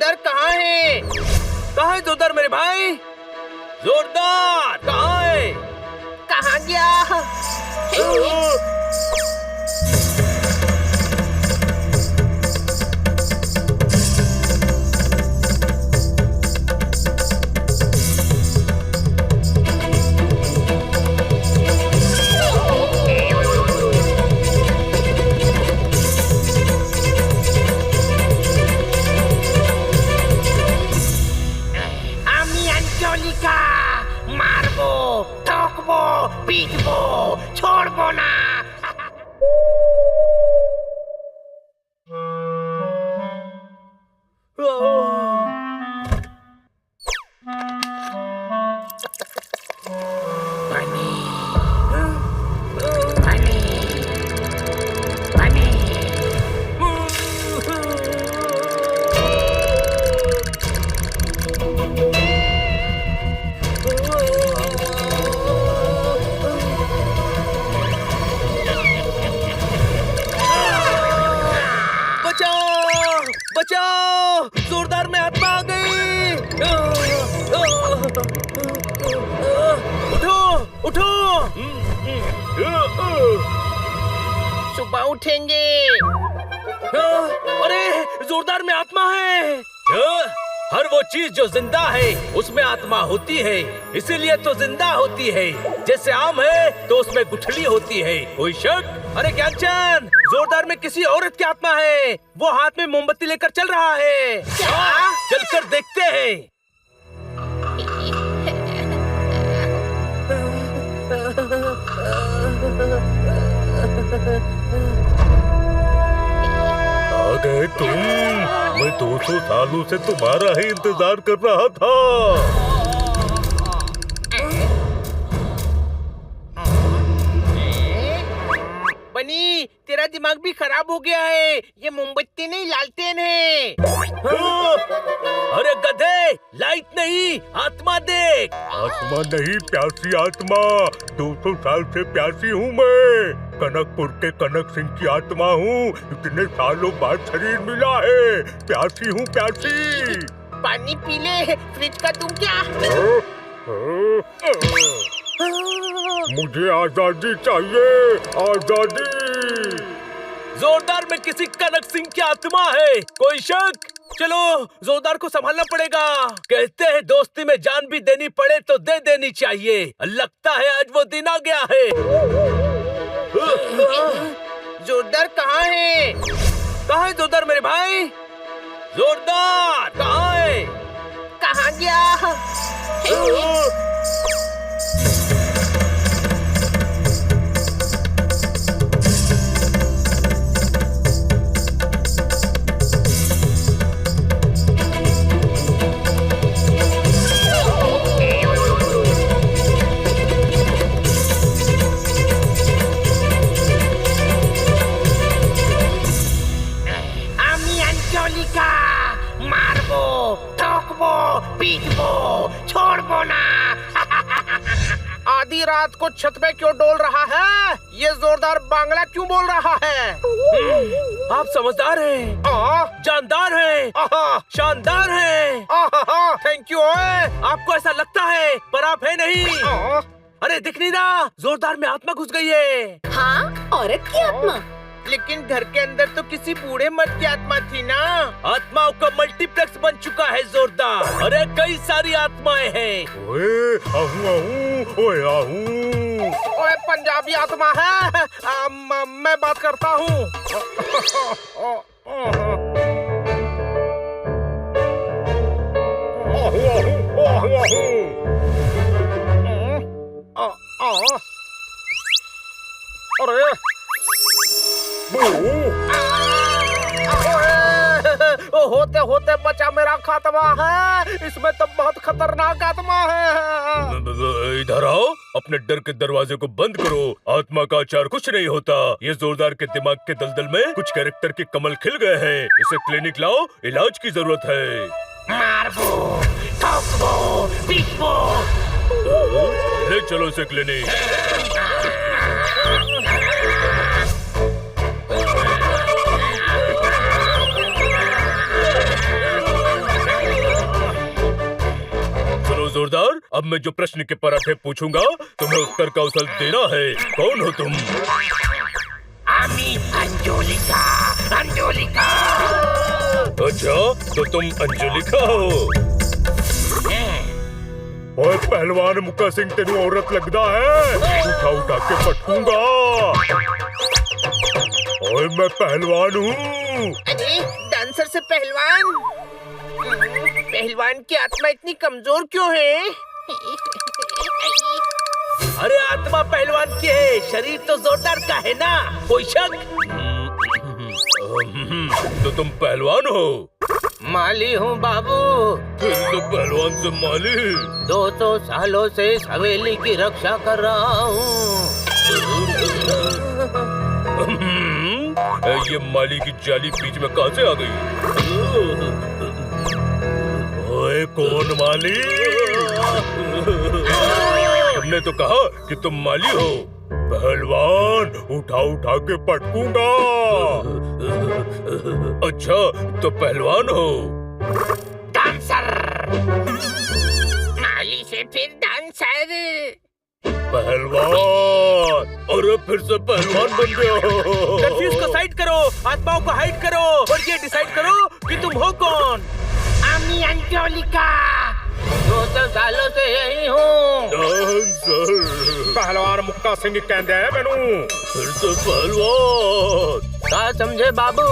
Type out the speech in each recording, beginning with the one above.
जोरदार कहाँ है? कहाँ है जोरदार मेरे भाई? जोरदार कहाँ है? कहाँ गया? मारबो, ठोकबो, पीटबो, छोड़बो ना। बचाओ! जोरदार में आत्मा आ गई! उठो! उठो! सुबह उठेंगे। अरे जोरदार में आत्मा है। हर वो चीज जो जिंदा है उसमें आत्मा होती है, इसीलिए तो जिंदा होती है। जैसे आम है तो उसमें गुठली होती है। कोई शक? अरे ज्ञानचंद, जोरदार में किसी औरत की आत्मा है। वो हाथ में मोमबत्ती लेकर चल रहा है। चलकर देखते हैं। आ गए तुम। मैं 200 सालों से तुम्हारा ही इंतजार कर रहा था। बनी, तेरा दिमाग भी खराब हो गया है। ये मोमबत्ती नहीं, लालटेन है। अरे गधे, लाइट नहीं, आत्मा देख। आत्मा नहीं, प्यासी आत्मा। 200 साल से प्यासी हूँ मैं। कनकपुर के कनक सिंह की आत्मा हूँ। इतने सालों बाद शरीर मिला है। प्यासी हूँ, प्यासी। पानी पी ले, फ्रिज का दूं क्या? मुझे आजादी चाहिए, आजादी। जोरदार में किसी कनक सिंह की आत्मा है। कोई शक? चलो, जोरदार को संभालना पड़ेगा। कहते हैं दोस्ती में जान भी देनी पड़े तो दे देनी चाहिए। लगता है आज वो दिन आ गया है। जोरदार कहाँ है? कहाँ है जोरदार मेरे भाई? जोरदार कहाँ है? कहाँ गया? मारबो, ठोकबो, पीटबो, छोड़बो ना। आधी रात को छत पे क्यों डोल रहा है? ये जोरदार बांग्ला क्यों बोल रहा है? आप समझदार हैं, जानदार हैं, शानदार हैं। Thank you. आपको ऐसा लगता है पर आप है नहीं। अरे दिख नहीं रहा, जोरदार में आत्मा घुस गई है। हाँ, औरत की आत्मा। लेकिन घर के अंदर तो किसी बूढ़े मर्द की आत्मा थी ना। आत्माओं का मल्टीप्लेक्स बन चुका है जोरदार। अरे कई सारी आत्माएं हैं। ओए आहू, ओए आहू। ओए पंजाबी आत्मा है। मैं बात करता हूँ। अरे होते होते बचा मेरा खात्मा है। इसमें तो बहुत खतरनाक आत्मा है। इधर आओ, अपने डर के दरवाजे को बंद करो। आत्मा का आचार कुछ नहीं होता। ये जोरदार के दिमाग के दलदल में कुछ कैरेक्टर के कमल खिल गए हैं। इसे क्लिनिक लाओ, इलाज की जरूरत है। मारबो, ठोकबो, पीटबो। ले चलो इसे क्लिनिक। अब मैं जो प्रश्न के पराठे पूछूंगा तुम्हें उत्तर का अवसर देना है। कौन हो तुम? आमी अंजोलिका। अंजोलिका। अच्छा, तो तुम अंजलिका हो। ओए पहलवान मुक्का सिंह, तेनू औरत लगदा है? उठा उठा के पटकूंगा। ओए मैं पहलवान हूँ। अरे डांसर से पहलवान? पहलवान की आत्मा इतनी कमजोर क्यों है? अरे आत्मा पहलवान की है, शरीर तो जोरदार का है ना, कोई शक? तो तुम पहलवान हो? माली हूँ बाबू। फिर तो पहलवान से माली। 200 सालों से इस हवेली की रक्षा कर रहा हूँ। ये माली की जाली बीच में कहाँ से आ गई? ओए कौन माली? तुमने तो कहा कि तुम माली हो। पहलवान उठा उठा के पटकूंगा। अच्छा, तो पहलवान हो? डांसर। माली से फिर डांसर। पहलवान। अरे फिर से पहलवान बन गए हो। कंफ्यूज को साइड करो, आत्माओं को हाइड करो और ये डिसाइड करो कि तुम हो कौन। आमी अंजोलिका। 200 सालों से यही हूँ। डांसर। पहलवान मुक्का सिंह कहते हैं मैनू। फिर से पहलवान। क्या समझे बाबू?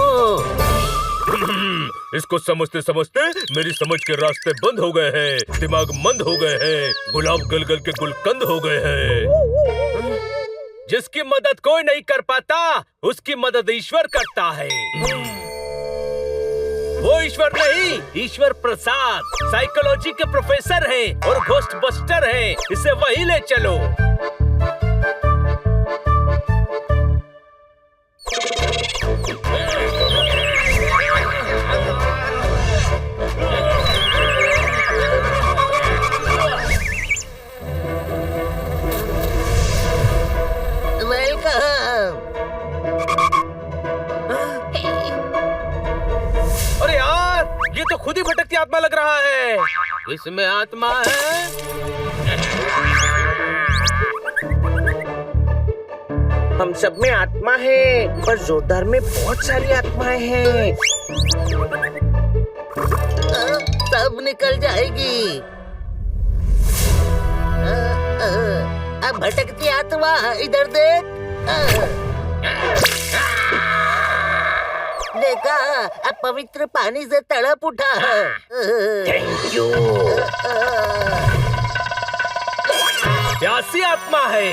इसको समझते समझते मेरी समझ के रास्ते बंद हो गए हैं, दिमाग मंद हो गए हैं, गुलाब गल गल के गुलकंद हो गए हैं। जिसकी मदद कोई नहीं कर पाता, उसकी मदद ईश्वर करता है। वो ईश्वर नहीं, ईश्वर प्रसाद साइकोलॉजी के प्रोफेसर हैं और घोस्ट बस्टर हैं। इसे वही ले चलो। अरे यार, ये तो खुद ही भटकती आत्मा लग रहा है। इसमें आत्मा है। हम सब में आत्मा है, पर जोरदार में बहुत सारी आत्माएं हैं। सब निकल जाएगी। अब भटकती आत्मा इधर देख। देखा, अब पवित्र पानी से तड़प उठा। Thank you. प्यासी आत्मा है।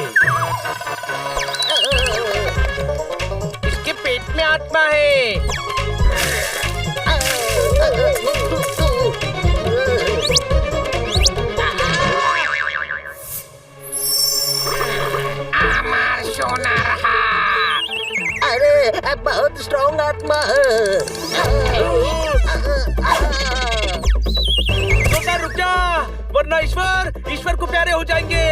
इसके पेट में आत्मा है। अरे बहुत स्ट्रॉन्ग आत्मा है। रुक जा, वरना ईश्वर को प्यारे हो जाएंगे।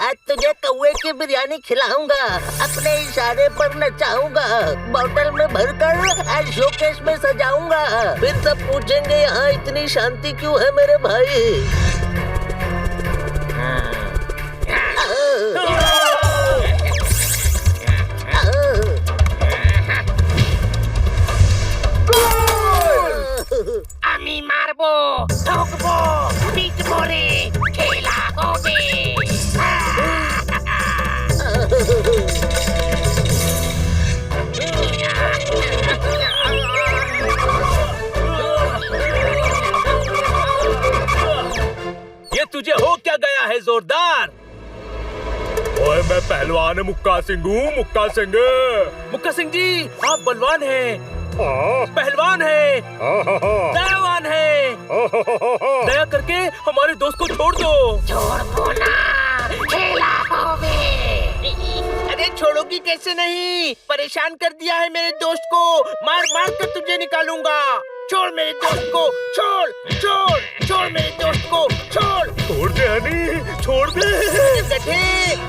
आज तुझे कौवे की बिरयानी खिलाऊंगा, अपने इशारे पर नचाऊंगा, बोतल में भरकर आज शोकेस में सजाऊंगा। फिर सब पूछेंगे यहाँ इतनी शांति क्यों है मेरे भाई। আমি মারবো, ঠকবো, পিটবো রে, খেলা হবে। ये तुझे हो क्या गया है जोरदार? ओए मैं पहलवान मुक्का सिंह हूँ, मुक्का सिंह। मुक्का सिंह जी, आप बलवान हैं, पहलवान है, दयावान है। दया करके हमारे दोस्त को छोड़ दो। छोड़ दो ना, खेला होवे। अरे छोड़ोगी कैसे नहीं? परेशान कर दिया है मेरे दोस्त को। मार मार कर तुझे निकालूंगा। छोड़ मेरे दोस्त को, छोड़ छोड़ छोड़ मेरे दोस्त को, छोड़। छोड़ दे हनी, छोड़ दे। गधे,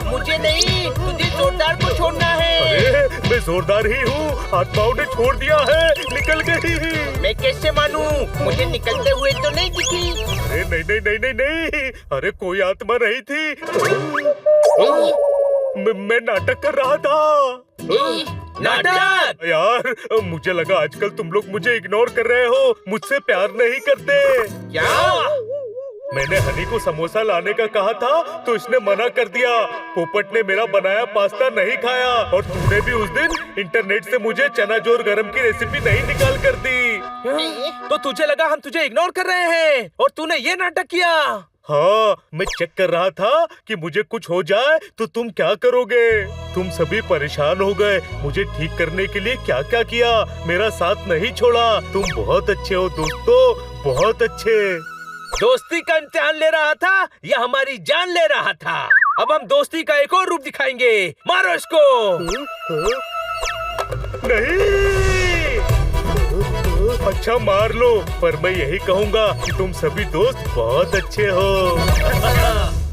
मुझे नहीं, तुझे जोरदार को छोड़ना है। अरे मैं जोरदार ही हूँ। आत्माओं ने छोड़ दिया है, निकल गई। मैं कैसे मानूं? मुझे निकलते हुए तो नहीं दिखी। अरे नहीं नहीं नहीं नहीं नहीं, अरे कोई आत्मा नहीं थी। मैं नाटक कर रहा था। नाटक? यार मुझे लगा आजकल तुम लोग मुझे इग्नोर कर रहे हो, मुझसे प्यार नहीं करते। क्या? मैंने हनी को समोसा लाने का कहा था तो इसने मना कर दिया। पोपट ने मेरा बनाया पास्ता नहीं खाया और तूने भी उस दिन इंटरनेट से मुझे चना जोर गरम की रेसिपी नहीं निकाल कर दी। तो तुझे लगा हम तुझे इग्नोर कर रहे हैं और तूने ये नाटक किया? हाँ, मैं चेक कर रहा था कि मुझे कुछ हो जाए तो तुम क्या करोगे। तुम सभी परेशान हो गए। मुझे ठीक करने के लिए क्या क्या किया, मेरा साथ नहीं छोड़ा। तुम बहुत अच्छे हो दोस्तों, बहुत अच्छे। दोस्ती का इम्तिहान ले रहा था या हमारी जान ले रहा था? अब हम दोस्ती का एक और रूप दिखाएंगे। मारो इसको। नहीं, अच्छा मार लो, पर मैं यही कहूँगा कि तुम सभी दोस्त बहुत अच्छे हो।